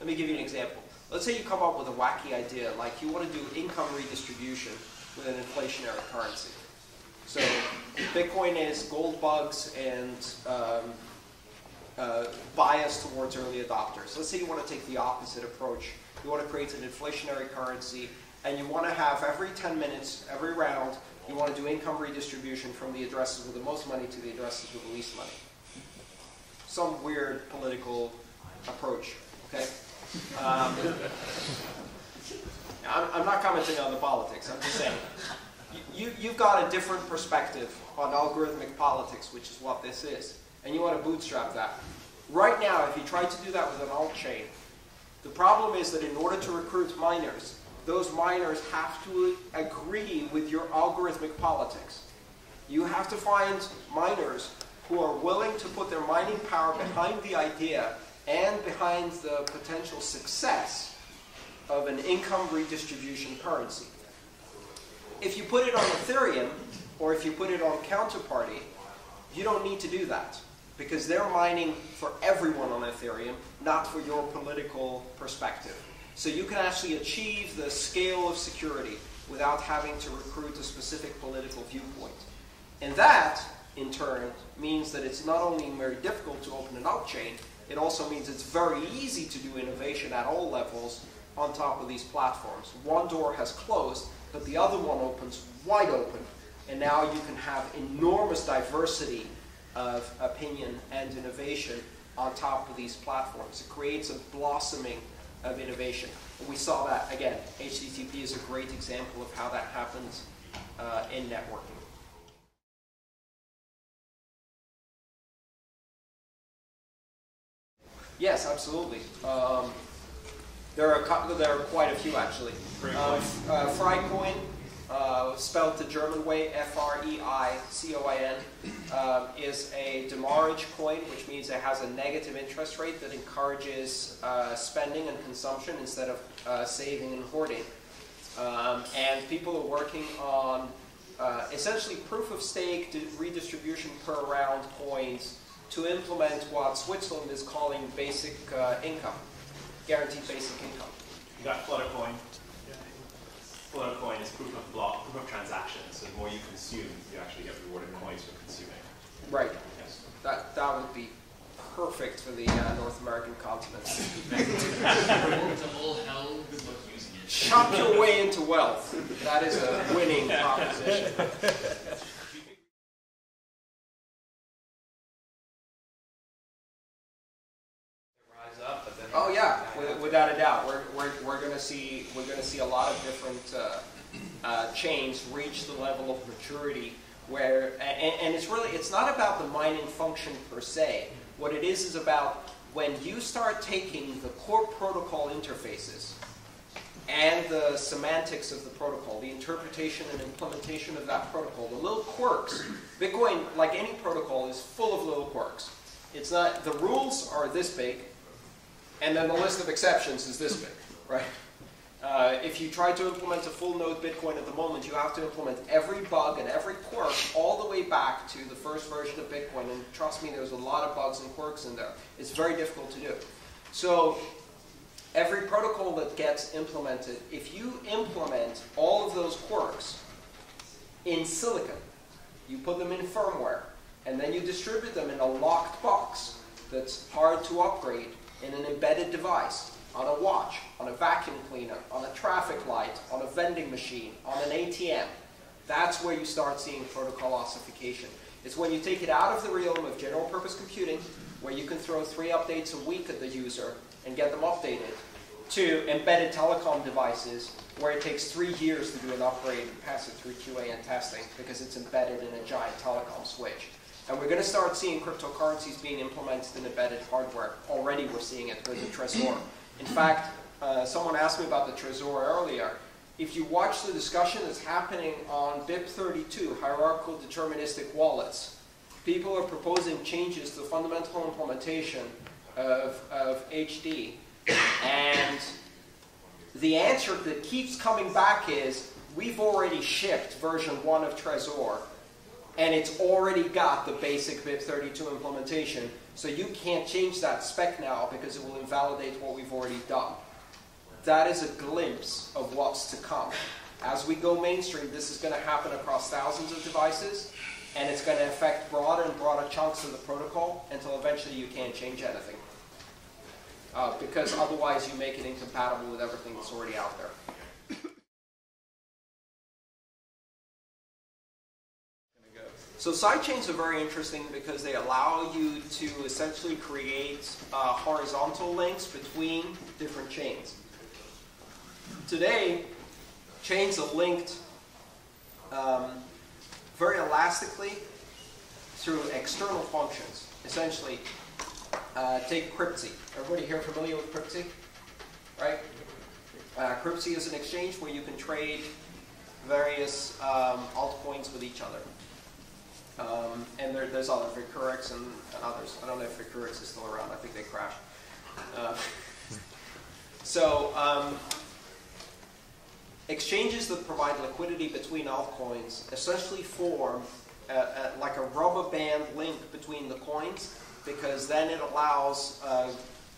Let me give you an example. Let's say you come up with a wacky idea, like you want to do income redistribution with an inflationary currency. So Bitcoin is gold bugs and bias towards early adopters. Let's say you want to take the opposite approach. You want to create an inflationary currency, and you want to have every 10 minutes, every round, you want to do income redistribution from the addresses with the most money to the addresses with the least money. Some weird political approach, okay? I'm not commenting on the politics, I'm just saying. You've got a different perspective on algorithmic politics, which is what this is, and you want to bootstrap that. Right now, if you try to do that with an alt chain, the problem is that in order to recruit miners, those miners have to agree with your algorithmic politics. You have to find miners who are willing to put their mining power behind the idea and behind the potential success of an income redistribution currency. If you put it on Ethereum, or if you put it on Counterparty, you don't need to do that, because they're mining for everyone on Ethereum, not for your political perspective. So you can actually achieve the scale of security without having to recruit a specific political viewpoint. And that, in turn, means that it's not only very difficult to open an alt chain, it also means it's very easy to do innovation at all levels on top of these platforms. One door has closed, but the other one opens wide open, and now you can have enormous diversity of opinion and innovation on top of these platforms. It creates a blossoming of innovation. And we saw that, again, HTTP is a great example of how that happens in networking. Yes, absolutely. There are quite a few, actually. Freicoin, spelled the German way, F-R-E-I-C-O-I-N, is a demurrage coin, which means it has a negative interest rate that encourages spending and consumption instead of saving and hoarding. And people are working on essentially proof-of-stake redistribution per round coins to implement what Switzerland is calling basic income, guaranteed basic income. You got Fluttercoin. Fluttercoin is proof of block, proof of transaction. So the more you consume, you actually get rewarded coins for consuming. Right. Yes. That would be perfect for the North American continent. It's all hell, good luck using it. Chop your way into wealth. That is a winning proposition. Oh yeah, without a doubt, we're going to see a lot of different chains reach the level of maturity where, and it's not about the mining function per se. What it is about when you start taking the core protocol interfaces and the semantics of the protocol, the interpretation and implementation of that protocol, the little quirks. Bitcoin, like any protocol, is full of little quirks. It's not, the rules are this big, and then the list of exceptions is this big, right? If you try to implement a full node Bitcoin at the moment, you have to implement every bug and every quirk all the way back to the first version of Bitcoin. And trust me, there's a lot of bugs and quirks in there. It's very difficult to do. So every protocol that gets implemented, if you implement all of those quirks in silicon, you put them in firmware, and then you distribute them in a locked box that's hard to upgrade in an embedded device, on a watch, on a vacuum cleaner, on a traffic light, on a vending machine, on an ATM. That's where you start seeing protocol ossification. It's when you take it out of the realm of general purpose computing, where you can throw 3 updates a week at the user and get them updated, to embedded telecom devices, where it takes 3 years to do an upgrade and pass it through QA and testing because it's embedded in a giant telecom switch. And we're going to start seeing cryptocurrencies being implemented in embedded hardware. Already we're seeing it with the Trezor. In fact, someone asked me about the Trezor earlier. If you watch the discussion that's happening on BIP32, hierarchical deterministic wallets, people are proposing changes to the fundamental implementation of HD. And the answer that keeps coming back is, we've already shipped version 1 of Trezor and it's already got the basic BIP32 implementation, so you can't change that spec now because it will invalidate what we've already done. That is a glimpse of what's to come. As we go mainstream, this is going to happen across thousands of devices, and it's going to affect broader and broader chunks of the protocol until eventually you can't change anything. Because otherwise you make it incompatible with everything that's already out there. So sidechains are very interesting because they allow you to essentially create horizontal links between different chains. Today, chains are linked very elastically through external functions. Essentially, take cryptsy. Everybody here familiar with cryptsy? Right? Cryptsy is an exchange where you can trade various altcoins with each other. And there's other, Vicurix and others. I don't know if Vicurix is still around. I think they crashed. Exchanges that provide liquidity between altcoins essentially form like a rubber band link between the coins, because then it allows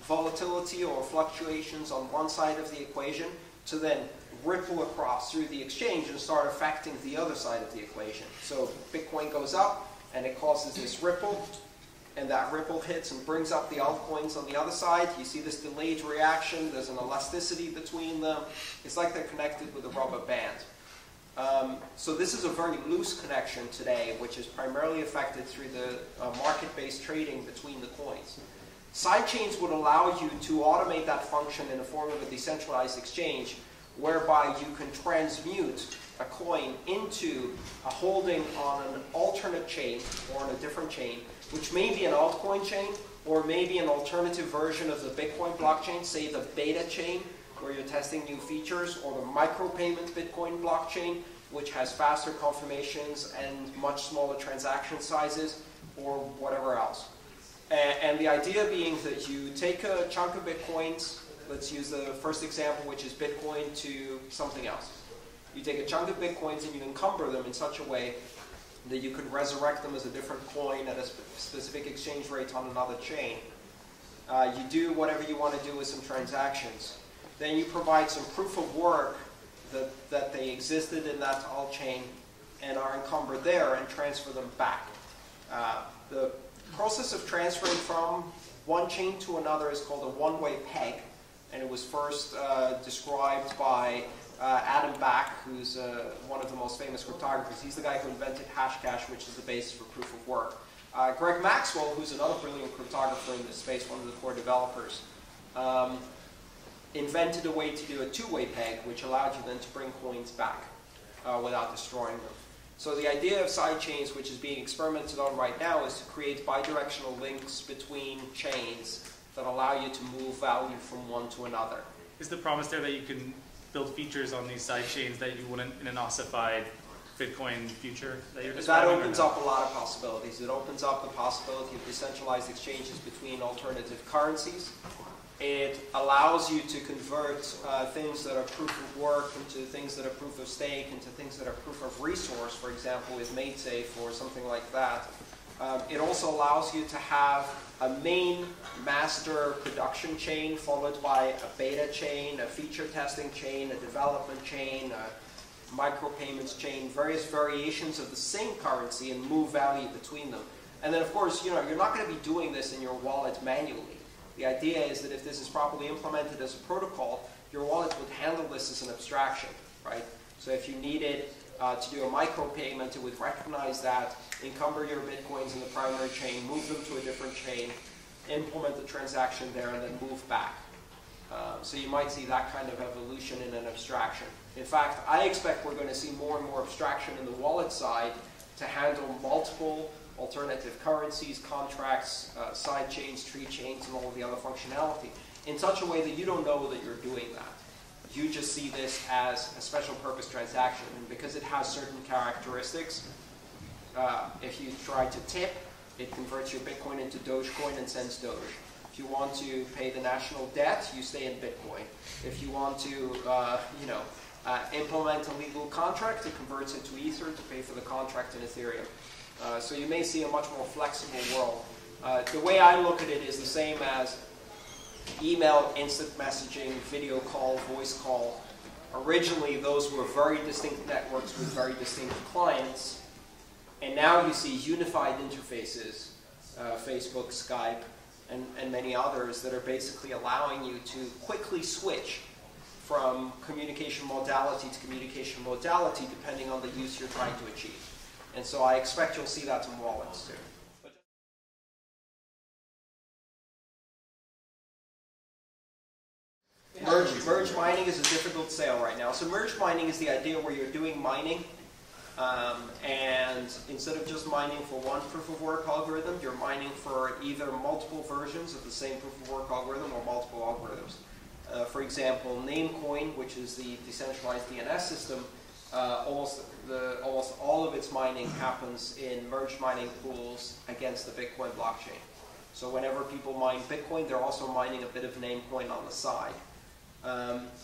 volatility or fluctuations on one side of the equation to then ripple across through the exchange and start affecting the other side of the equation. So Bitcoin goes up and it causes this ripple, and that ripple hits and brings up the altcoins on the other side. You see this delayed reaction. There's an elasticity between them. It's like they're connected with a rubber band. So this is a very loose connection today, which is primarily affected through the market-based trading between the coins. Sidechains would allow you to automate that function in the form of a decentralized exchange, whereby you can transmute a coin into a holding on an alternate chain or on a different chain, which may be an altcoin chain or maybe an alternative version of the Bitcoin blockchain, say the beta chain, where you're testing new features, or the micropayment Bitcoin blockchain, which has faster confirmations and much smaller transaction sizes, or whatever else. And the idea being that you take a chunk of Bitcoins. Let's use the first example, which is Bitcoin to something else. You take a chunk of Bitcoins and you encumber them in such a way that you could resurrect them as a different coin at a specific exchange rate on another chain. You do whatever you want to do with some transactions. Then you provide some proof of work that they existed in that alt chain and are encumbered there, and transfer them back. The process of transferring from one chain to another is called a one-way peg. And it was first described by Adam Back, who's one of the most famous cryptographers. He's the guy who invented Hashcash, which is the basis for proof of work. Greg Maxwell, who's another brilliant cryptographer in this space, one of the core developers, invented a way to do a two-way peg, which allowed you then to bring coins back without destroying them. So the idea of sidechains, which is being experimented on right now, is to create bidirectional links between chains that allow you to move value from one to another. Is the promise there that you can build features on these side chains that you wouldn't in an ossified Bitcoin future that you're describing? That opens up a lot of possibilities. It opens up the possibility of decentralized exchanges between alternative currencies. It allows you to convert things that are proof of work into things that are proof of stake, into things that are proof of resource, for example, with MaidSafe or something like that. It also allows you to have a main master production chain followed by a beta chain, a feature testing chain, a development chain, a micropayments chain, various variations of the same currency, and move value between them. And then, of course, you're not going to be doing this in your wallet manually. The idea is that if this is properly implemented as a protocol, your wallet would handle this as an abstraction, right? So if you needed to do a micropayment, it would recognize that, encumber your Bitcoins in the primary chain, move them to a different chain, implement the transaction there, and then move back. So you might see that kind of evolution in an abstraction. In fact, I expect we're going to see more and more abstraction in the wallet side to handle multiple alternative currencies, contracts, side chains, tree chains, and all of the other functionality in such a way that you don't know that you're doing that. You just see this as a special purpose transaction, and because it has certain characteristics, if you try to tip, it converts your Bitcoin into Dogecoin and sends Doge. If you want to pay the national debt, you stay in Bitcoin. If you want to, implement a legal contract, it converts it to Ether to pay for the contract in Ethereum. So you may see a much more flexible world. The way I look at it is the same as email, instant messaging, video call, voice call. Originally, those were very distinct networks with very distinct clients. And now you see unified interfaces, Facebook, Skype, and many others that are basically allowing you to quickly switch from communication modality to communication modality depending on the use you're trying to achieve. And so I expect you'll see that in wallets too. Merge mining is a difficult sale right now. So merge mining is the idea where you're doing mining, and instead of just mining for one proof of work algorithm, you're mining for either multiple versions of the same proof of work algorithm or multiple algorithms. For example, Namecoin, which is the decentralized DNS system, almost all of its mining happens in merge mining pools against the Bitcoin blockchain. So whenever people mine Bitcoin, they're also mining a bit of Namecoin on the side.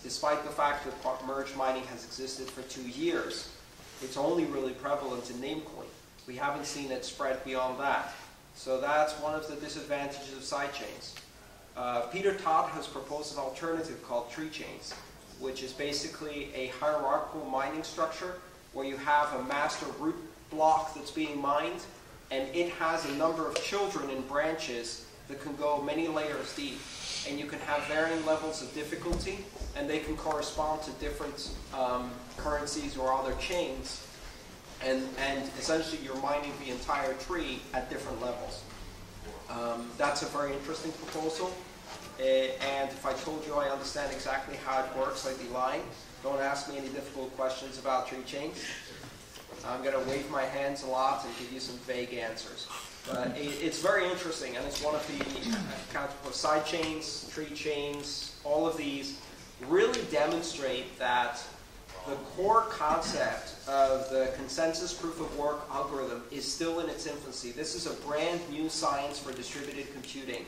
Despite the fact that merge mining has existed for 2 years, it's only really prevalent in Namecoin. We haven't seen it spread beyond that. So that's one of the disadvantages of sidechains. Peter Todd has proposed an alternative called tree chains, which is basically a hierarchical mining structure where you have a master root block that's being mined, and it has a number of children and branches that can go many layers deep. And you can have varying levels of difficulty, and they can correspond to different currencies or other chains. And essentially, you're mining the entire tree at different levels. That's a very interesting proposal. And if I told you I understand exactly how it works, I'd be lying. Don't ask me any difficult questions about tree chains. I'm going to wave my hands a lot and give you some vague answers. But it's very interesting, and it's one of the side chains, tree chains, all of these really demonstrate that the core concept of the consensus proof of work algorithm is still in its infancy. This is a brand new science for distributed computing.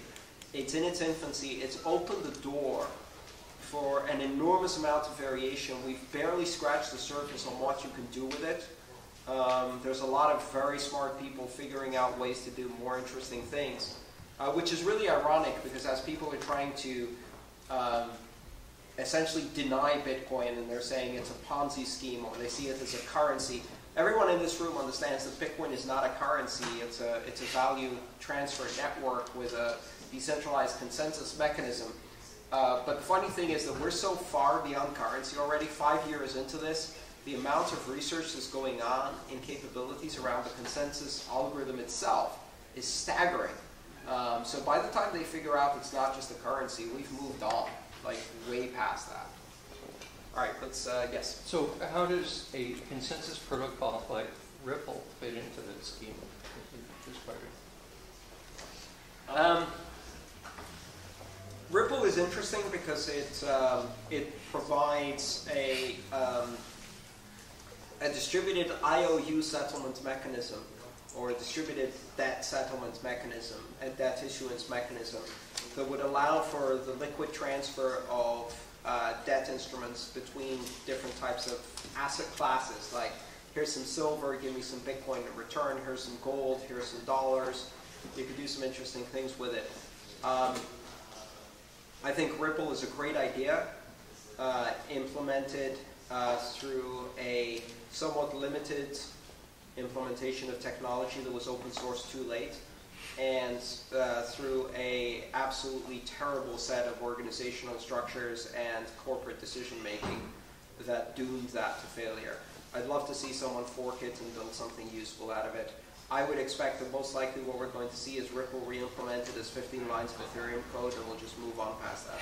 It's in its infancy. It's opened the door for an enormous amount of variation. We've barely scratched the surface on what you can do with it. There's a lot of very smart people figuring out ways to do more interesting things, which is really ironic because as people are trying to essentially deny Bitcoin and they're saying it's a Ponzi scheme or they see it as a currency, everyone in this room understands that Bitcoin is not a currency. It's a value transfer network with a decentralized consensus mechanism. But the funny thing is that we're so far beyond currency already, 5 years into this. The amount of research that's going on in capabilities around the consensus algorithm itself is staggering. So by the time they figure out it's not just a currency, we've moved on, like way past that. All right, let's, yes. So how does a consensus protocol like Ripple fit into the scheme that you're describing? Ripple is interesting because it provides a distributed IOU settlement mechanism, or a distributed debt settlement mechanism, a debt issuance mechanism that would allow for the liquid transfer of debt instruments between different types of asset classes. Like, here's some silver, give me some Bitcoin in return, here's some gold, here's some dollars. You could do some interesting things with it. I think Ripple is a great idea, implemented through a somewhat limited implementation of technology that was open source too late, and through a absolutely terrible set of organizational structures and corporate decision making that doomed that to failure. I'd love to see someone fork it and build something useful out of it. I would expect that most likely what we're going to see is Ripple re-implemented as 15 lines of Ethereum code, and we'll just move on past that.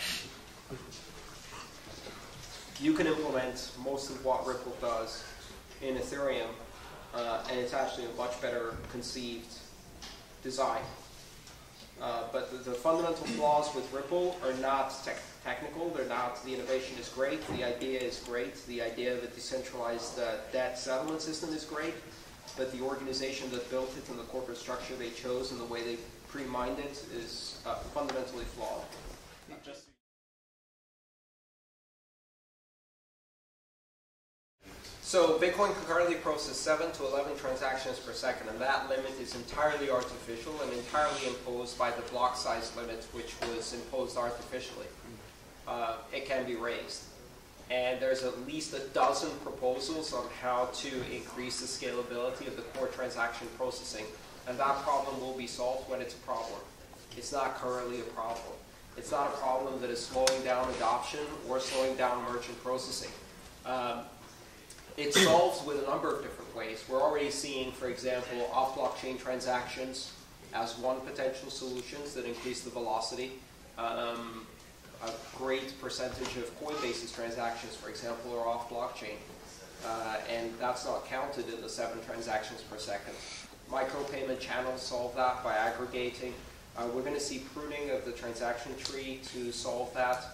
You can implement most of what Ripple does in Ethereum, and it's actually a much better conceived design. But the fundamental flaws with Ripple are not technical. They're not, the innovation is great, the idea is great, the idea of a decentralized debt settlement system is great, but the organization that built it and the corporate structure they chose and the way they pre-mined it is fundamentally flawed. So Bitcoin can currently process 7 to 11 transactions per second, and that limit is entirely artificial and entirely imposed by the block size limit, which was imposed artificially. It can be raised. And there's at least a dozen proposals on how to increase the scalability of the core transaction processing. And that problem will be solved when it's a problem. It's not currently a problem. It's not a problem that is slowing down adoption or slowing down merchant processing. It solves with a number of different ways. We're already seeing, for example, off-blockchain transactions as one potential solution that increase the velocity. A great percentage of Coinbase's transactions, for example, are off-blockchain. And that's not counted in the 7 transactions per second. Micropayment channels solve that by aggregating. We're going to see pruning of the transaction tree to solve that.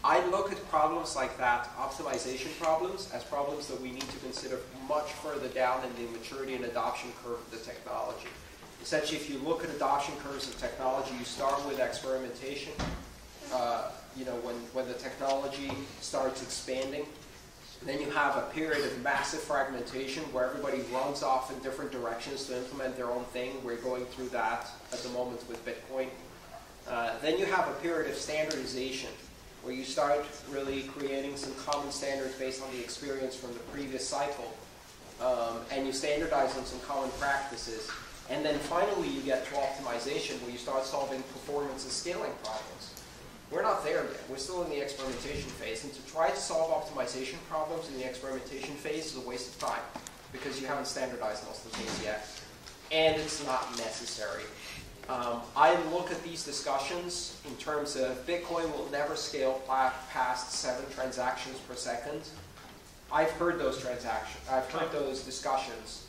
I look at problems like that, optimization problems, as problems that we need to consider much further down in the maturity and adoption curve of the technology. Essentially, if you look at adoption curves of technology, you start with experimentation. When the technology starts expanding, then you have a period of massive fragmentation where everybody runs off in different directions to implement their own thing. We're going through that at the moment with Bitcoin. Then you have a period of standardization where you start really creating some common standards based on the experience from the previous cycle. And you standardize on some common practices. And then finally you get to optimization where you start solving performance and scaling problems. We're not there yet. We're still in the experimentation phase. And to try to solve optimization problems in the experimentation phase is a waste of time because you haven't standardized most of the things yet. And it's not necessary. I look at these discussions in terms of Bitcoin will never scale past 7 transactions per second. I've heard those discussions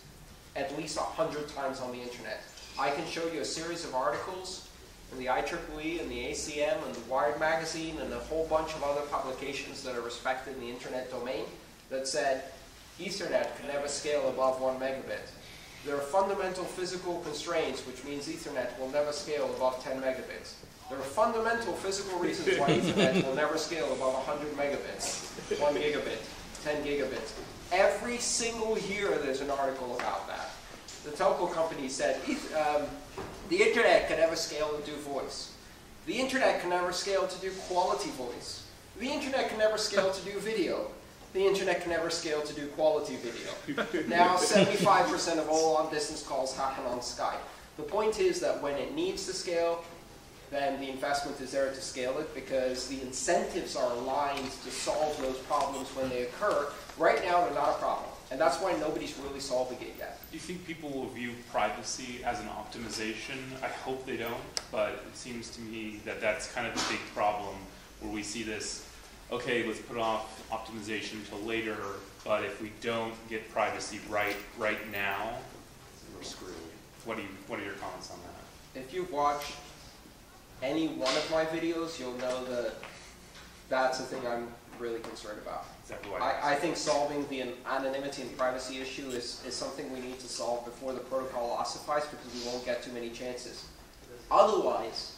at least 100 times on the internet. I can show you a series of articles in the IEEE and the ACM and the Wired magazine and a whole bunch of other publications that are respected in the internet domain that said Ethernet can never scale above 1 megabit. There are fundamental physical constraints, which means Ethernet will never scale above 10 megabits. There are fundamental physical reasons why Ethernet will never scale above 100 megabits, 1 gigabit, 10 gigabits. Every single year there's an article about that. The telco company said, the internet can never scale to do voice. The internet can never scale to do quality voice. The internet can never scale to do video. The internet can never scale to do quality video. Now 75% of all long-distance calls happen on Skype. The point is that when it needs to scale, then the investment is there to scale it because the incentives are aligned to solve those problems when they occur. Right now, they're not a problem. And that's why nobody's really solving it yet. Do you think people will view privacy as an optimization? I hope they don't, but it seems to me that that's kind of the big problem where we see this, okay, let's put off optimization until later, but if we don't get privacy right now, we're screwed. What are your comments on that? If you watch any one of my videos, you'll know that that's the thing I'm really concerned about. Exactly what I think solving the anonymity and privacy issue is something we need to solve before the protocol ossifies because we won't get too many chances. Otherwise,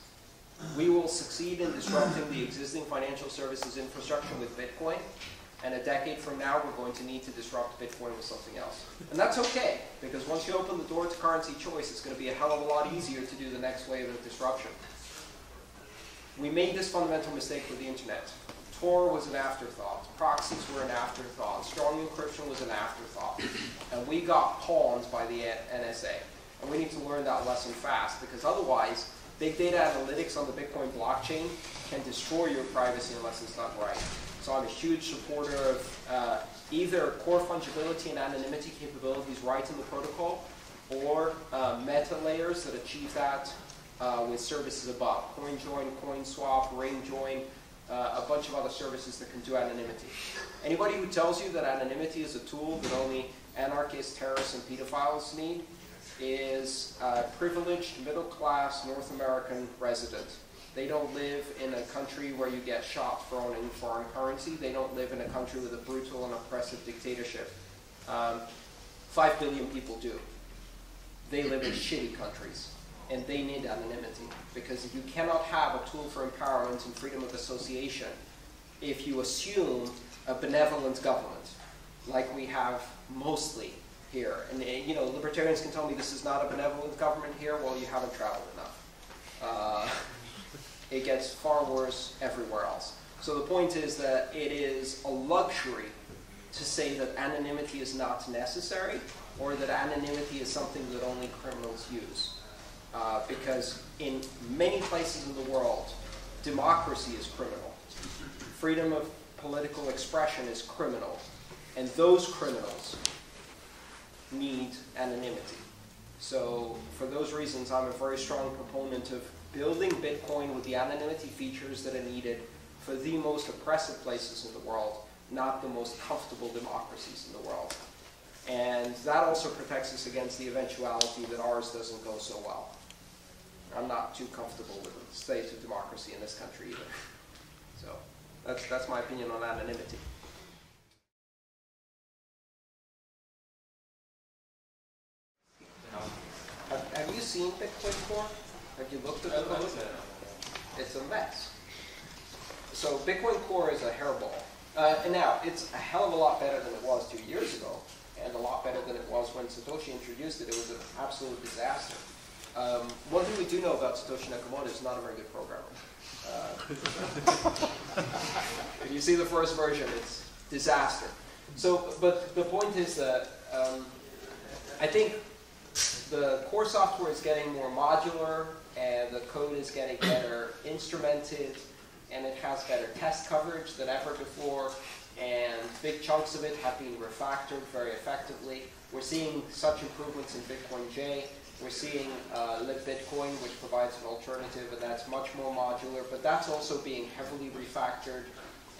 we will succeed in disrupting the existing financial services infrastructure with Bitcoin, and a decade from now we're going to need to disrupt Bitcoin with something else. And that's okay, because once you open the door to currency choice, it's going to be a hell of a lot easier to do the next wave of disruption. We made this fundamental mistake with the internet. Tor was an afterthought. Proxies were an afterthought. Strong encryption was an afterthought. And we got pawned by the NSA. And we need to learn that lesson fast, because otherwise, big data analytics on the Bitcoin blockchain can destroy your privacy unless it's done right. So I'm a huge supporter of either core fungibility and anonymity capabilities right in the protocol, or meta layers that achieve that with services above. CoinJoin, CoinSwap, RingJoin, a bunch of other services that can do anonymity. Anybody who tells you that anonymity is a tool that only anarchists, terrorists, and pedophiles need is a privileged, middle-class North American resident. They don't live in a country where you get shot for owning foreign currency. They don't live in a country with a brutal and oppressive dictatorship. 5 billion people do. They live in shitty countries. And they need anonymity, because if you cannot have a tool for empowerment and freedom of association if you assume a benevolent government. like we have mostly here. And you know, libertarians can tell me this is not a benevolent government here. Well, you haven't traveled enough. It gets far worse everywhere else. So the point is that it is a luxury to say that anonymity is not necessary, or that anonymity is something that only criminals use. Because in many places in the world, democracy is criminal. Freedom of political expression is criminal. And those criminals need anonymity. So for those reasons, I'm a very strong proponent of building Bitcoin with the anonymity features that are needed for the most oppressive places in the world, not the most comfortable democracies in the world. And that also protects us against the eventuality that ours doesn't go so well. I'm not too comfortable with the state of democracy in this country either. So that's my opinion on anonymity. Have you seen Bitcoin Core? Have you looked at the code? It's a mess. So Bitcoin Core is a hairball. And now, it's a hell of a lot better than it was 2 years ago, and a lot better than it was when Satoshi introduced it. It was an absolute disaster. One thing we do know about Satoshi Nakamoto is not a very good programmer. If you see the first version, it's disaster. So, but the point is that I think the core software is getting more modular, and the code is getting better instrumented, and it has better test coverage than ever before, and big chunks of it have been refactored very effectively. We're seeing such improvements in Bitcoin J. We're seeing LibBitcoin, which provides an alternative, and that's much more modular, but that's also being heavily refactored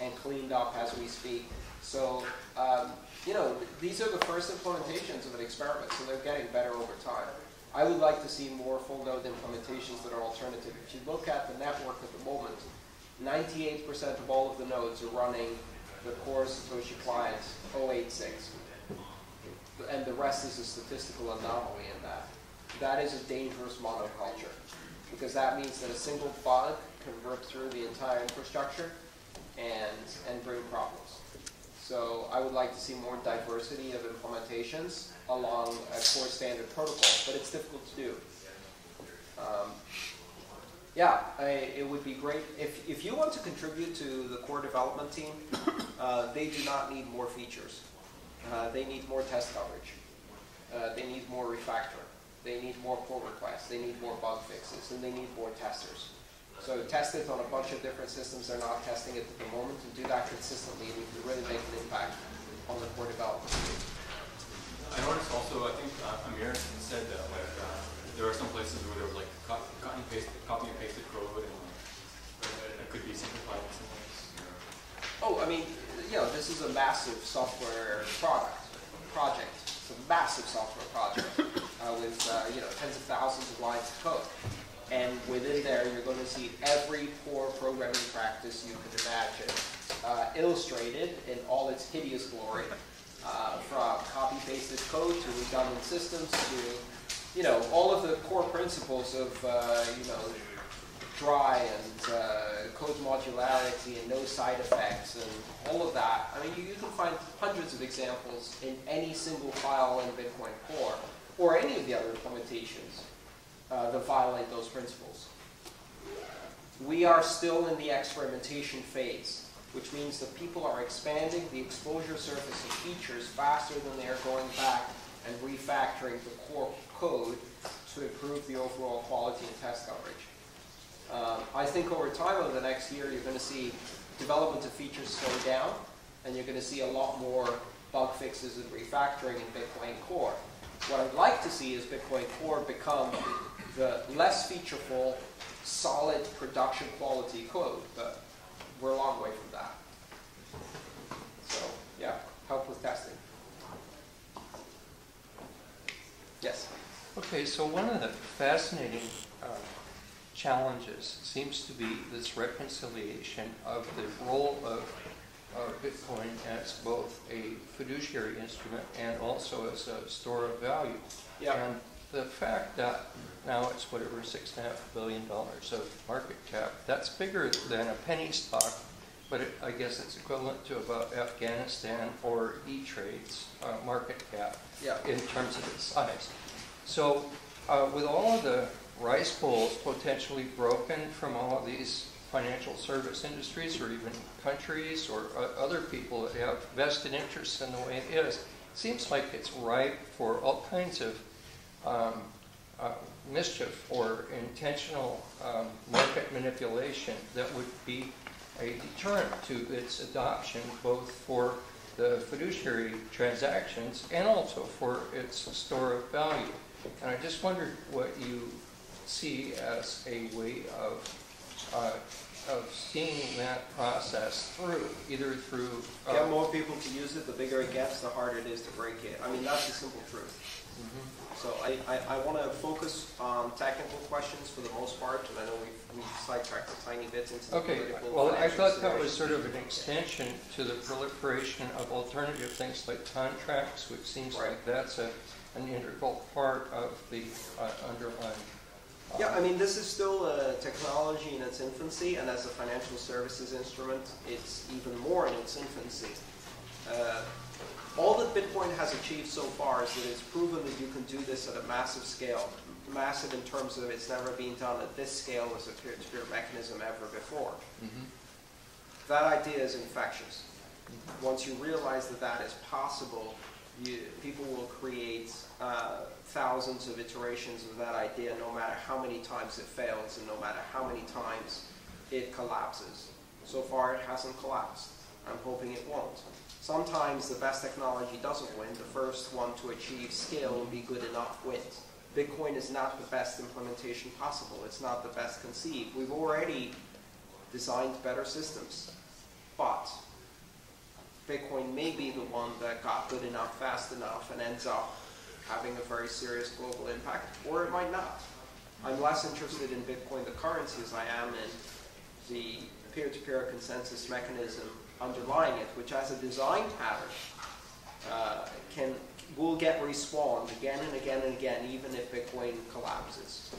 and cleaned up as we speak. So, you know, these are the first implementations of an experiment, so they're getting better over time. I would like to see more full node implementations that are alternative. If you look at the network at the moment, 98% of all of the nodes are running the core Satoshi client 086. And the rest is a statistical anomaly in that. That is a dangerous monoculture, because that means that a single bug can rip through the entire infrastructure and bring problems. So I would like to see more diversity of implementations along a core standard protocol, but it's difficult to do. Yeah, it would be great. If you want to contribute to the core development team, they do not need more features. They need more test coverage. They need more refactoring. They need more pull requests. They need more bug fixes. And they need more testers. So test it on a bunch of different systems. They're not testing it at the moment. And do that consistently, and you can really make an impact on the core development team. I noticed also, I think Amir said that there are some places where there was like copy and pasted code, and it could be simplified in some ways. Oh, I mean, you know, this is a massive software project. It's a massive software project with you know, tens of thousands of lines of code. And within there, you're going to see every poor programming practice you could imagine illustrated in all its hideous glory, from copy-pasted code to redundant systems to, you know, all of the core principles of, you know, dry and code modularity and no side effects and all of that. I mean, you can find hundreds of examples in any single file in Bitcoin Core or any of the other implementations that violate those principles. We are still in the experimentation phase, which means that people are expanding the exposure surface of features faster than they are going back and refactoring the core code to improve the overall quality and test coverage. I think over time, over the next year, you're going to see development of features slow down, and you're going to see a lot more bug fixes and refactoring in Bitcoin Core. What I'd like to see is Bitcoin Core become the less featureful, solid production quality code, but we're a long way from that. So, yeah, help with testing. Yes? Okay, so one of the fascinating challenges seems to be this reconciliation of the role of Bitcoin as both a fiduciary instrument and also as a store of value. Yeah. And the fact that now it's whatever, $6.5 billion of market cap, that's bigger than a penny stock but I guess it's equivalent to about Afghanistan or E-Trade's market cap in terms of its size. So with all of the rice bowls potentially broken from all of these financial service industries or even countries or other people that have vested interests in the way it is, it seems like it's ripe for all kinds of mischief or intentional market manipulation that would be a deterrent to its adoption, both for the fiduciary transactions and also for its store of value. And I just wondered what you see as a way of seeing that process through, either through... Get more people to use it, the bigger it gets, the harder it is to break it. I mean, that's the simple truth. So I want to focus on technical questions for the most part, and I know we've sidetracked a tiny bit into the political. Well, I thought that was sort of an extension to the proliferation of alternative things like contracts, which seems like that's an integral part of the underlying. Yeah, I mean, this is still a technology in its infancy, and as a financial services instrument, it's even more in its infancy. All that Bitcoin has achieved so far is that it's proven that you can do this at a massive scale. Massive in terms of it's never been done at this scale as a peer-to-peer mechanism ever before. That idea is infectious. Once you realize that that is possible, people will create thousands of iterations of that idea, no matter how many times it fails and no matter how many times it collapses. So far, it hasn't collapsed. I'm hoping it won't. Sometimes the best technology doesn't win. The first one to achieve scale and be good enough wins. Bitcoin is not the best implementation possible. It's not the best conceived. We've already designed better systems, but Bitcoin may be the one that got good enough, fast enough, and ends up having a very serious global impact, or it might not. I'm less interested in Bitcoin, the currency, as I am in the peer-to-peer consensus mechanism underlying it, which has a design pattern, will get respawned again and again and again, even if Bitcoin collapses.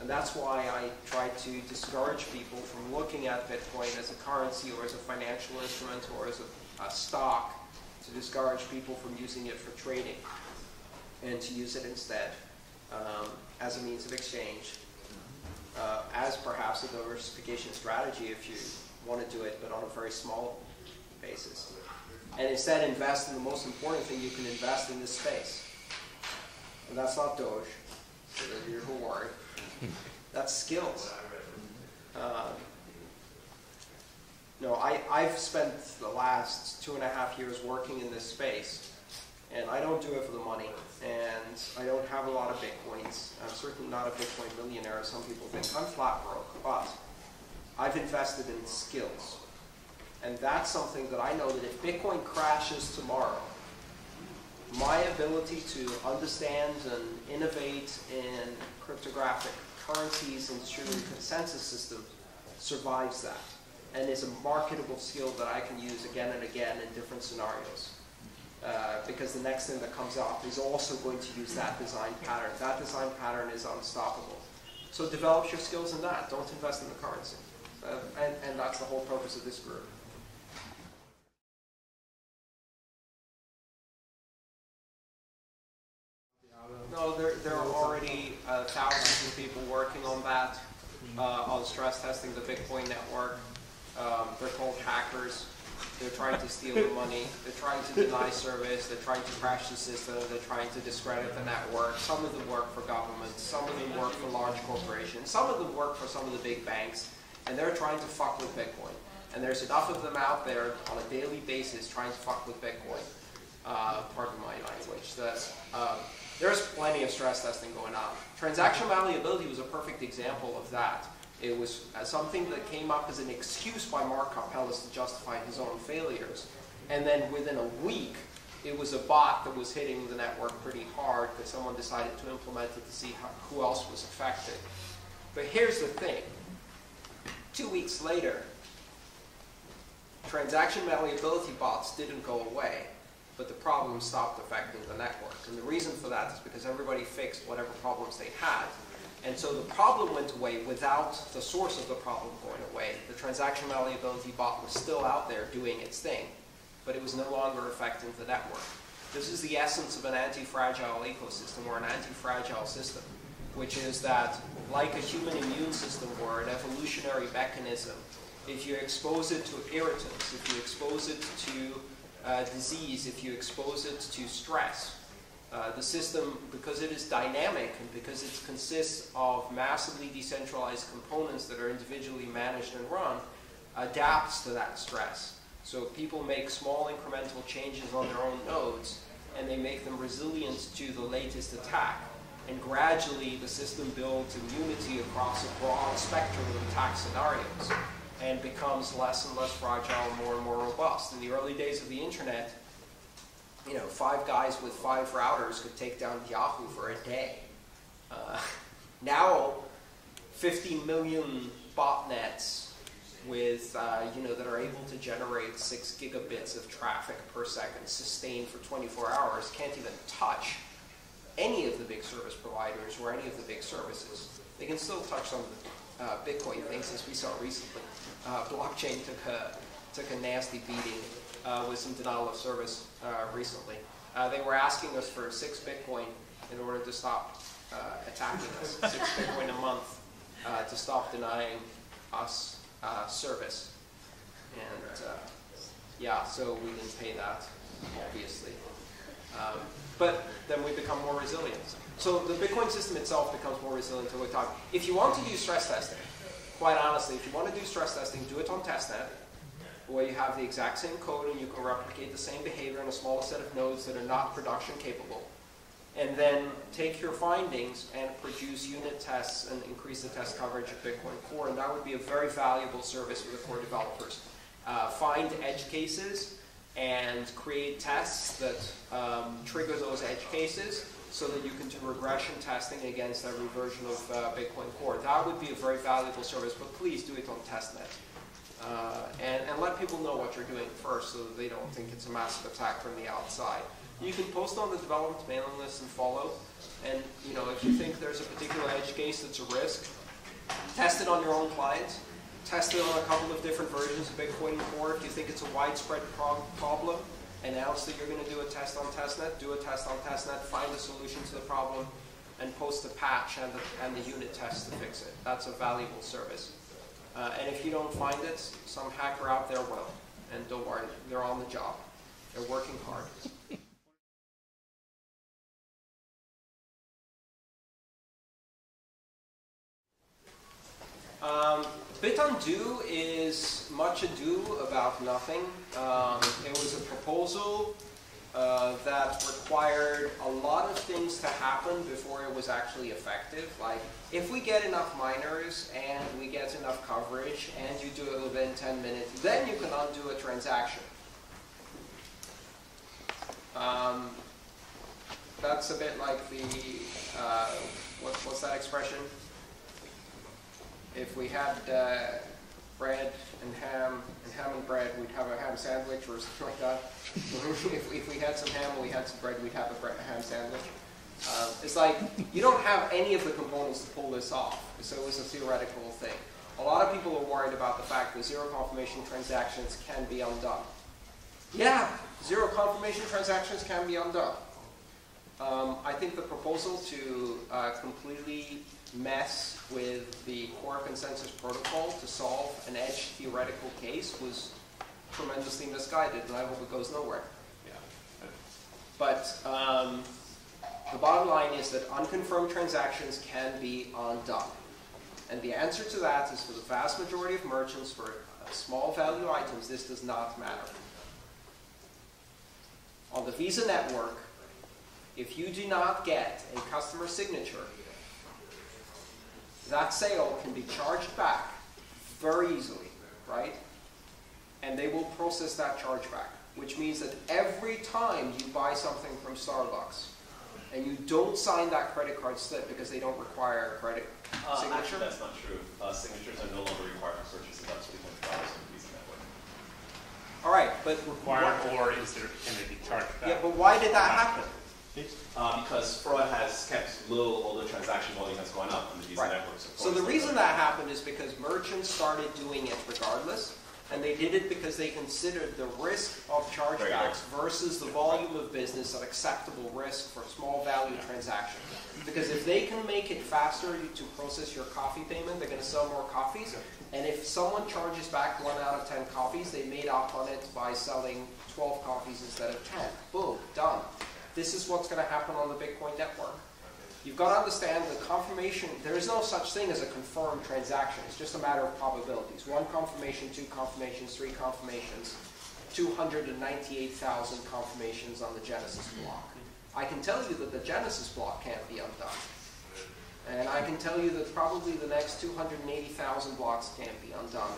And that's why I try to discourage people from looking at Bitcoin as a currency or as a financial instrument or as a stock, to discourage people from using it for trading, and to use it instead as a means of exchange, as perhaps a diversification strategy if you want to do it, but on a very small basis. And instead invest in the most important thing you can invest in this space. And that's not Doge, so that you're worried. That's skills. No, I've spent the last 2.5 years working in this space, and I don't do it for the money, and I don't have a lot of Bitcoins. I'm certainly not a Bitcoin millionaire, as some people think. I'm flat broke, but I've invested in skills. And that's something that I know that if Bitcoin crashes tomorrow, my ability to understand and innovate in cryptographic currencies and distributed consensus systems survives that, and is a marketable skill that I can use again and again in different scenarios. Because the next thing that comes up is also going to use that design pattern. That design pattern is unstoppable. So develop your skills in that. Don't invest in the currency. And that's the whole purpose of this group. No, there are already thousands of people working on that, on stress testing the Bitcoin network. They're called hackers. They're trying to steal the money. They're trying to deny service. They're trying to crash the system. They're trying to discredit the network. Some of them work for governments. Some of them work for large corporations. Some of them work for some of the big banks. And they're trying to fuck with Bitcoin. And there's enough of them out there on a daily basis trying to fuck with Bitcoin. Pardon my language. There's plenty of stress testing going on. Transaction malleability was a perfect example of that. It was something that came up as an excuse by Mark Karpeles to justify his own failures. And then within a week, it was a bot that was hitting the network pretty hard because someone decided to implement it to see who else was affected. But here's the thing. 2 weeks later, transaction malleability bots didn't go away, but the problem stopped affecting the network. And the reason for that is because everybody fixed whatever problems they had. And so the problem went away without the source of the problem going away. The transaction malleability bot was still out there doing its thing, but it was no longer affecting the network. This is the essence of an anti-fragile ecosystem or an anti-fragile system, which is that, like a human immune system or an evolutionary mechanism, if you expose it to irritants, if you expose it to disease, if you expose it to stress, the system, because it is dynamic and because it consists of massively decentralized components that are individually managed and run, adapts to that stress. So people make small incremental changes on their own nodes, and they make them resilient to the latest attack. And gradually, the system builds immunity across a broad spectrum of attack scenarios and becomes less and less fragile, more and more robust. In the early days of the internet, 5 guys with 5 routers could take down Yahoo for a day. Now, 50 million botnets with, that are able to generate 6 gigabits of traffic per second sustained for 24 hours can't even touch any of the big service providers or any of the big services. They can still touch some of the Bitcoin things, as we saw recently. Blockchain took a nasty beating with some denial of service recently. They were asking us for 6 Bitcoin in order to stop attacking us, 6 Bitcoin a month to stop denying us service. And so we didn't pay that, obviously. But then we become more resilient. So the Bitcoin system itself becomes more resilient over time. If you want to do stress testing, quite honestly, if you want to do stress testing, do it on testnet, where you have the exact same code and you can replicate the same behavior in a smaller set of nodes that are not production capable. And then take your findings and produce unit tests and increase the test coverage of Bitcoin Core. And that would be a very valuable service for the core developers. Find edge cases and create tests that trigger those edge cases so that you can do regression testing against every version of Bitcoin Core. That would be a very valuable service, but please do it on testnet. And let people know what you're doing first so that they don't think it's a massive attack from the outside. You can post on the development mailing list and follow. And if you think there's a particular edge case that's a risk, test it on your own client. Test it on a couple of different versions of Bitcoin Core. If you think it's a widespread problem, announce that you're going to do a test on testnet. Do a test on testnet, find a solution to the problem, and post a patch and the unit test to fix it. That's a valuable service. And if you don't find it, some hacker out there will. And don't worry, they're on the job. They're working hard. Bit undo is much ado about nothing. It was a proposal that required a lot of things to happen before it was actually effective. Like, if we get enough miners and we get enough coverage and you do it within 10 minutes, then you can undo a transaction. That's a bit like the, what's that expression? If we had bread and ham and bread, we'd have a ham sandwich or something like that. if we had some ham and we had some bread, we'd have a ham sandwich. It's like, you don't have any of the components to pull this off, so it was a theoretical thing. A lot of people are worried about the fact that zero confirmation transactions can be undone. Yeah, zero confirmation transactions can be undone. I think the proposal to completely mess with the core consensus protocol to solve an edge theoretical case was tremendously misguided, and I hope it goes nowhere. Yeah. But the bottom line is that unconfirmed transactions can be undone. And the answer to that is, for the vast majority of merchants, for small value items, this does not matter. On the Visa network, if you do not get a customer signature, that sale can be charged back very easily, right? And they will process that chargeback, which means that every time you buy something from Starbucks and you don't sign that credit card slip because they don't require a credit signature. Actually, that's not true. Signatures are no longer required for purchases up to $200 on the Visa network. All right, but Required, or can they be charged back? Yeah, but why did that happen? Because fraud has kept low, although transaction volume has gone up on these networks. So the reason that happened is because merchants started doing it regardless, and they did it because they considered the risk of chargebacks versus the volume of business an acceptable risk for small value transactions. Because if they can make it faster to process your coffee payment, they're going to sell more coffees. And if someone charges back 1 out of 10 coffees, they made up on it by selling 12 coffees instead of 10. Boom, done. This is what's going to happen on the Bitcoin network. You've got to understand the confirmation, there is no such thing as a confirmed transaction. It's just a matter of probabilities. 1 confirmation, 2 confirmations, 3 confirmations, 298,000 confirmations on the Genesis block. I can tell you that the Genesis block can't be undone. And I can tell you that probably the next 280,000 blocks can't be undone.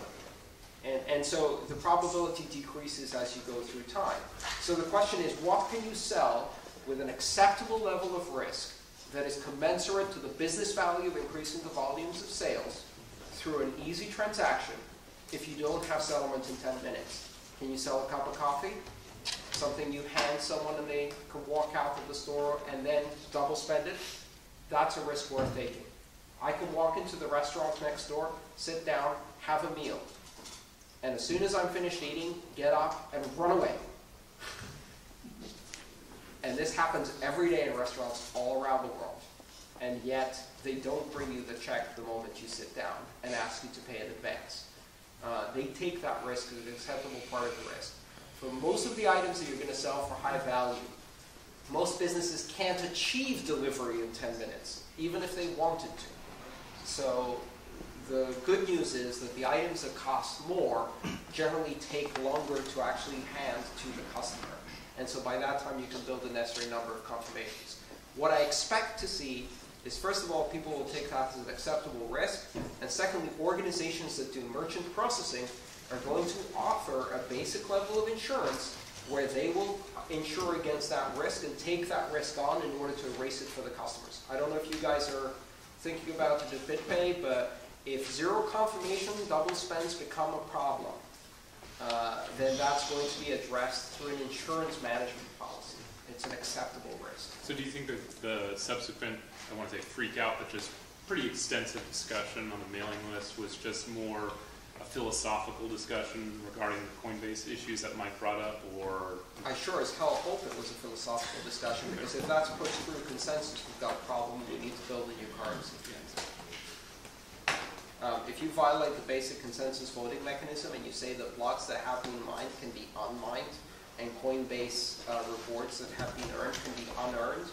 And so the probability decreases as you go through time. So the question is, what can you sell with an acceptable level of risk that is commensurate to the business value of increasing the volumes of sales through an easy transaction if you don't have settlement in 10 minutes? Can you sell a cup of coffee? Something you hand someone and they can walk out of the store and then double spend it? That's a risk worth taking. I can walk into the restaurant next door, sit down, have a meal. And as soon as I'm finished eating, get up and run away. And this happens every day in restaurants all around the world. And yet, they don't bring you the check the moment you sit down and ask you to pay in advance. They take that risk as an acceptable part of the risk. For most of the items that you're going to sell for high value, most businesses can't achieve delivery in 10 minutes, even if they wanted to. So the good news is that the items that cost more generally take longer to actually hand to the customer. And so by that time, you can build the necessary number of confirmations. What I expect to see is, first of all, people will take that as an acceptable risk. And secondly, organizations that do merchant processing are going to offer a basic level of insurance where they will insure against that risk and take that risk on in order to erase it for the customers. I don't know if you guys are thinking about it at BitPay, but if zero confirmation double spends become a problem, then that's going to be addressed through an insurance management policy. It's an acceptable risk. So do you think that the subsequent, I want to say freak out, but just pretty extensive discussion on the mailing list was just more a philosophical discussion regarding the Coinbase issues that Mike brought up, or? I sure as hell hope it was a philosophical discussion, because if that's pushed through consensus, we've got a problem and we need to build a new currency. If you violate the basic consensus voting mechanism and you say that blocks that have been mined can be unmined, and Coinbase rewards that have been earned can be unearned,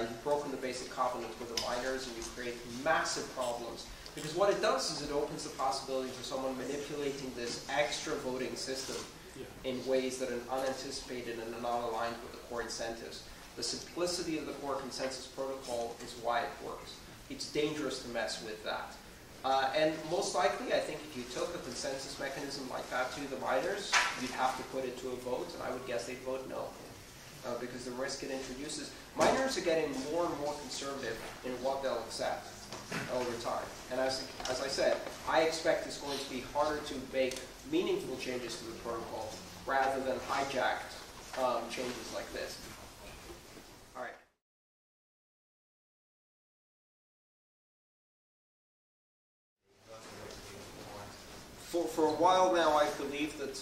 you've broken the basic covenant with the miners and you create massive problems. Because what it does is it opens the possibility for someone manipulating this extra voting system in ways that are unanticipated and are not aligned with the core incentives. The simplicity of the core consensus protocol is why it works. It's dangerous to mess with that. And most likely, I think if you took a consensus mechanism like that to the miners, you'd have to put it to a vote, and I would guess they'd vote no. Because the risk it introduces. Miners are getting more and more conservative in what they'll accept over time. And as I said, I expect it's going to be harder to make meaningful changes to the protocol rather than hijacked changes like this. All right. For a while now, I've believed that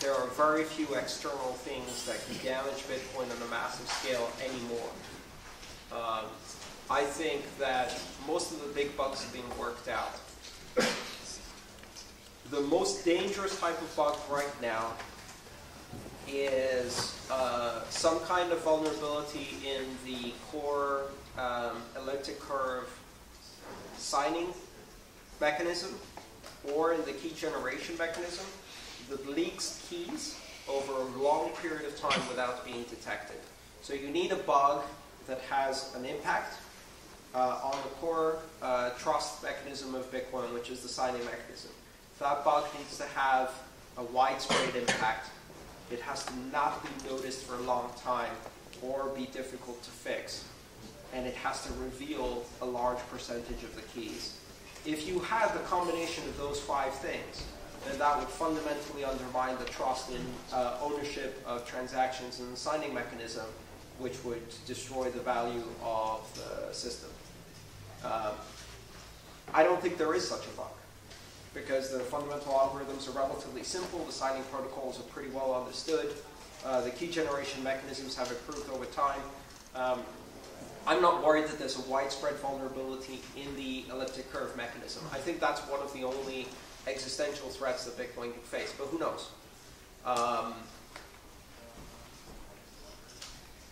there are very few external things that can damage Bitcoin on a massive scale anymore. I think that most of the big bugs have been worked out. The most dangerous type of bug right now is some kind of vulnerability in the core elliptic curve signing mechanism, or in the key generation mechanism that leaks keys over a long period of time without being detected. So you need a bug that has an impact on the core trust mechanism of Bitcoin, which is the signing mechanism. That bug needs to have a widespread impact. It has to not be noticed for a long time or be difficult to fix. And it has to reveal a large percentage of the keys. If you had the combination of those 5 things, then that would fundamentally undermine the trust in ownership of transactions in the signing mechanism which would destroy the value of the system. I don't think there is such a bug, because the fundamental algorithms are relatively simple, the signing protocols are pretty well understood, the key generation mechanisms have improved over time. I'm not worried that there's a widespread vulnerability in the elliptic curve mechanism. I think that's one of the only existential threats that Bitcoin can face, but who knows?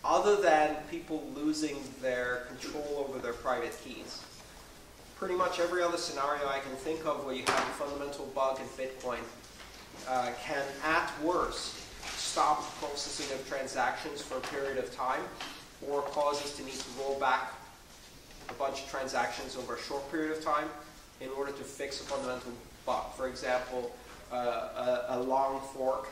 Other than people losing their control over their private keys, pretty much every other scenario I can think of where you have a fundamental bug in Bitcoin can, at worst, stop the processing of transactions for a period of time, or cause us to need to roll back a bunch of transactions over a short period of time in order to fix a fundamental bug. For example, a long fork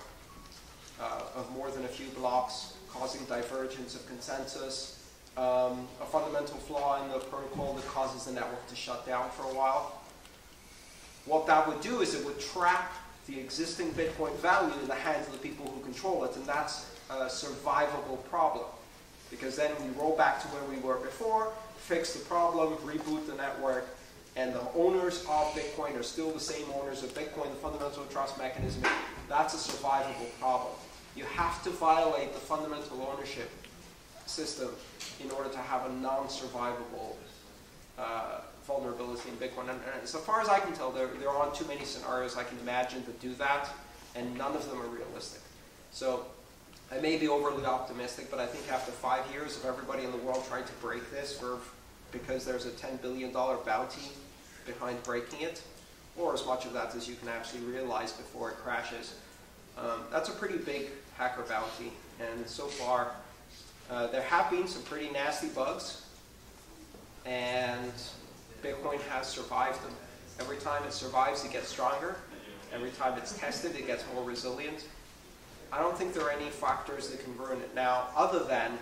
of more than a few blocks causing divergence of consensus, a fundamental flaw in the protocol that causes the network to shut down for a while. What that would do is it would trap the existing Bitcoin value in the hands of the people who control it, and that's a survivable problem. Because then we roll back to where we were before, fix the problem, reboot the network, and the owners of Bitcoin are still the same owners of Bitcoin, the fundamental trust mechanism. That's a survivable problem. You have to violate the fundamental ownership system in order to have a non-survivable vulnerability in Bitcoin. And so far as I can tell, there aren't too many scenarios I can imagine that do that, and none of them are realistic. So I may be overly optimistic, but I think after 5 years of everybody in the world trying to break this because there's a $10 billion bounty behind breaking it, or as much of that as you can actually realize before it crashes, that's a pretty big hacker bounty. And so far, there have been some pretty nasty bugs, and Bitcoin has survived them. Every time it survives, it gets stronger. Every time it's tested, it gets more resilient. I don't think there are any factors that can ruin it now, other than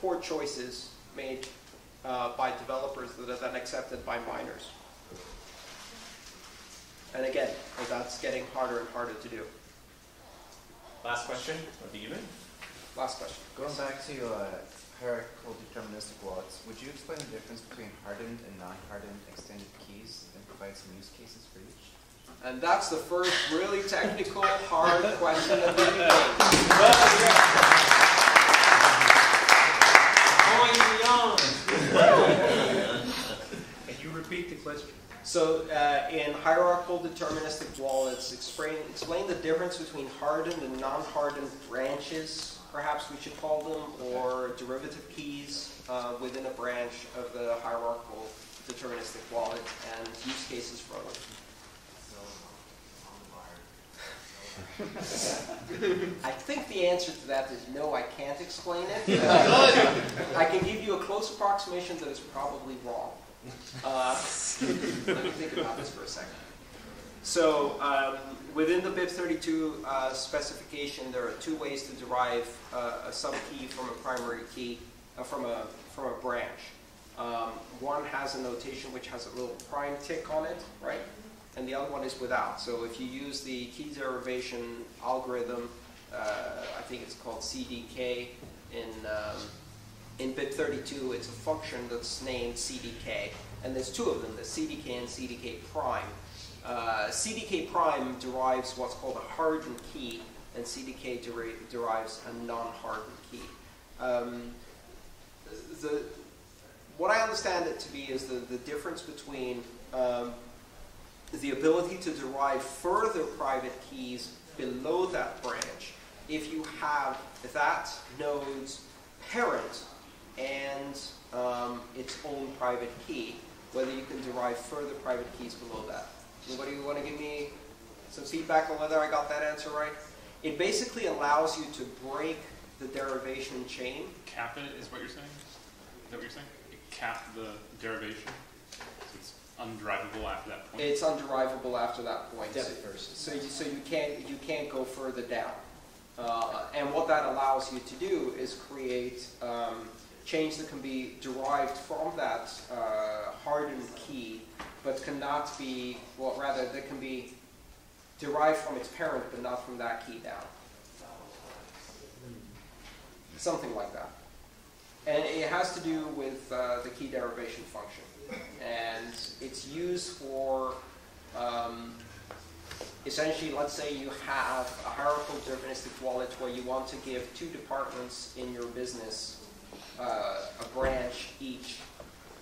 poor choices made by developers that are then accepted by miners. And again, that's getting harder and harder to do. Last question, or do you win? Last question. Going back to hierarchical deterministic wallets, would you explain the difference between hardened and non-hardened extended keys and provide some use cases for each? And that's the first really technical, hard question of the evening. Can you repeat the question? So in hierarchical deterministic wallets, explain the difference between hardened and non-hardened branches, perhaps we should call them, or derivative keys within a branch of the hierarchical deterministic wallet, and use cases for them. I think the answer to that is no, I can't explain it. I can give you a close approximation that is probably wrong. Let me think about this for a second. So within the BIP32 specification, there are two ways to derive a subkey from a primary key, from a branch. One has a notation which has a little prime tick on it, right? And the other one is without. So if you use the key derivation algorithm, I think it's called CDK in BIP32, it's a function that's named CDK, and there's two of them, the CDK and CDK prime. CDK prime derives what's called a hardened key, and CDK derives a non-hardened key. What I understand it to be is the difference between the ability to derive further private keys below that branch if you have that node's parent and its own private key, whether you can derive further private keys below that. Anybody want to give me some feedback on whether I got that answer right? It basically allows you to break the derivation chain. Cap it is what you're saying? Is that what you're saying? Cap the derivation? So it's undrivable after that point? It's undrivable after that point. So you can't go further down. And what that allows you to do is create chains that can be derived from that hardened key, but cannot be, well, rather, that can be derived from its parent, but not from that key down. something like that. And it has to do with the key derivation function. And it's used for, essentially, let's say you have a hierarchical deterministic wallet where you want to give 2 departments in your business a branch each,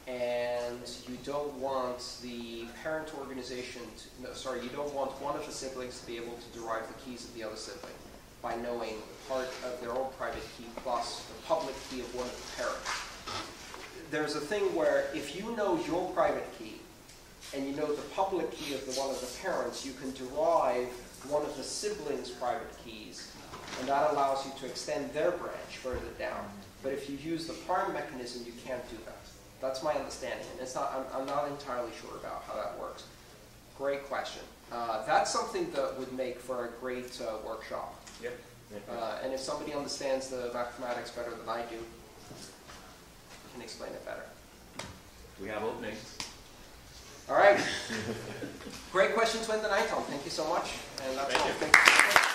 and you don't want the parent organization you don't want one of the siblings to be able to derive the keys of the other sibling by knowing part of their own private key plus the public key of one of the parents. There's a thing where if you know your private key and you know the public key of one of the parents, you can derive one of the siblings' private keys, and that allows you to extend their branch further down. But if you use the prime mechanism, you can't do that. That's my understanding, and it's not, I'm not entirely sure about how that works. Great question. That's something that would make for a great workshop. Yep. And if somebody understands the mathematics better than I do, can explain it better. We have openings. All right. Great question to end the night on. Thank you so much. And that's all. Thank you. Thank you.